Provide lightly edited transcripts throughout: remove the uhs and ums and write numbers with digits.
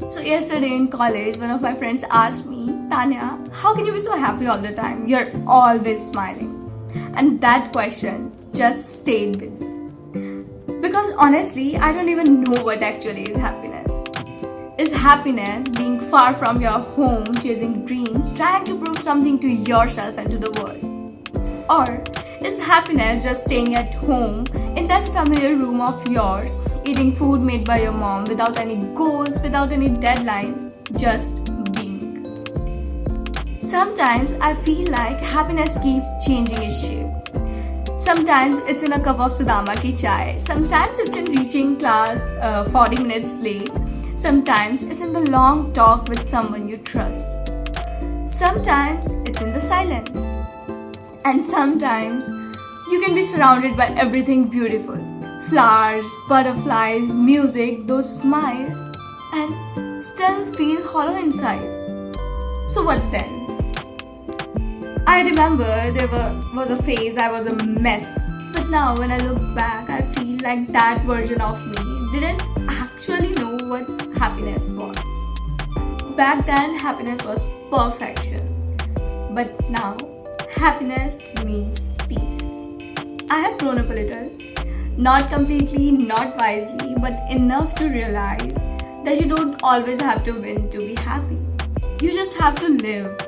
So yesterday in college, one of my friends asked me, Tanya, how can you be so happy all the time? You're always smiling. And that question just stayed with me. Because honestly, I don't even know what actually is happiness. Is happiness being far from your home, chasing dreams, trying to prove something to yourself and to the world? Or is happiness just staying at home in that familiar room of yours, eating food made by your mom without any goals, without any deadlines, just being? Sometimes I feel like happiness keeps changing its shape. Sometimes it's in a cup of Sudama ki chai, sometimes it's in reaching class 40 minutes late, sometimes it's in the long talk with someone you trust. Sometimes it's in the silence. And sometimes you can be surrounded by everything beautiful. Flowers, butterflies, music, those smiles, and still feel hollow inside. So what then? I remember there was a phase I was a mess. But now when I look back, I feel like that version of me didn't actually know what happiness was. Back then, happiness was perfection. But now, happiness means peace. I have grown up a little, not completely, not wisely, but enough to realize that you don't always have to win to be happy. You just have to live.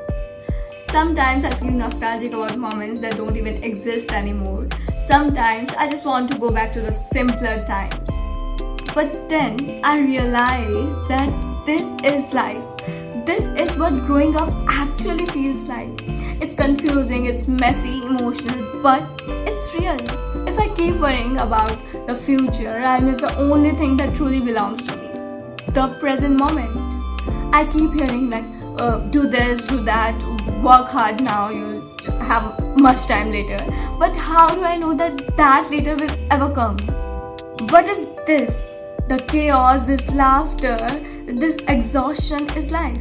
Sometimes I feel nostalgic about moments that don't even exist anymore. Sometimes I just want to go back to the simpler times. But then I realize that this is life. This is what growing up actually feels like. It's confusing, it's messy, emotional, but it's real. If I keep worrying about the future, I'll miss the only thing that truly belongs to me, the present moment. I keep hearing do this, do that, work hard now, you'll have much time later. But how do I know that later will ever come? What if the chaos, this laughter, this exhaustion is life?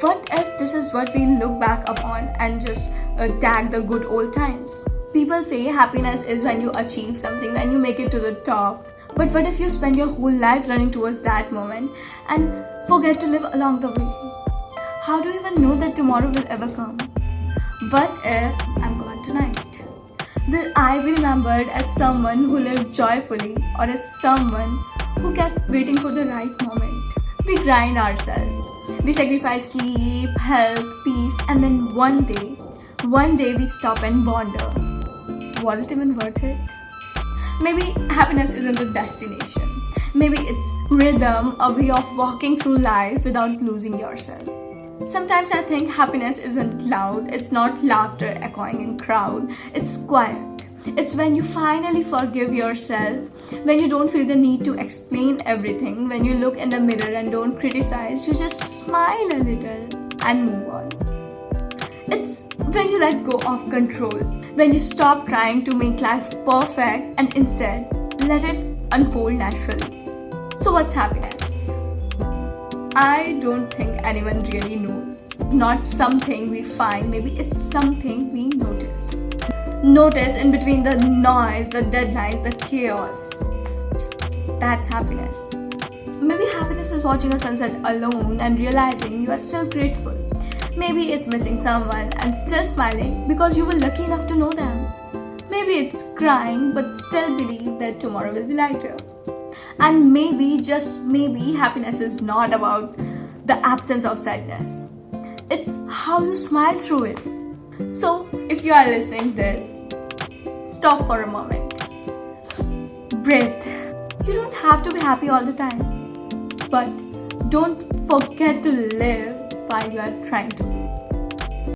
What if this is what we look back upon and just tag the good old times? People say happiness is when you achieve something, when you make it to the top. But what if you spend your whole life running towards that moment and forget to live along the way? How do you even know that tomorrow will ever come? What if I'm gone tonight? Will I be remembered as someone who lived joyfully or as someone who kept waiting for the right moment? We grind ourselves. We sacrifice sleep, health, peace, and then one day we stop and wonder, was it even worth it? Maybe happiness isn't a destination. Maybe it's rhythm, a way of walking through life without losing yourself. Sometimes I think happiness isn't loud, it's not laughter echoing in crowd, it's quiet. It's when you finally forgive yourself, when you don't feel the need to explain everything, when you look in the mirror and don't criticize, you just smile a little and move on. It's when you let go of control, when you stop trying to make life perfect and instead let it unfold naturally. So what's happiness? I don't think anyone really knows. Not something we find, maybe it's something we notice. Notice in between the noise, the deadlines, the chaos. That's happiness. Maybe happiness is watching a sunset alone and realizing you are still grateful. Maybe it's missing someone and still smiling because you were lucky enough to know them. Maybe it's crying but still believe that tomorrow will be lighter. And maybe, just maybe, happiness is not about the absence of sadness. It's how you smile through it. So, if you are listening this, stop for a moment. Breathe. You don't have to be happy all the time. But don't forget to live while you are trying to.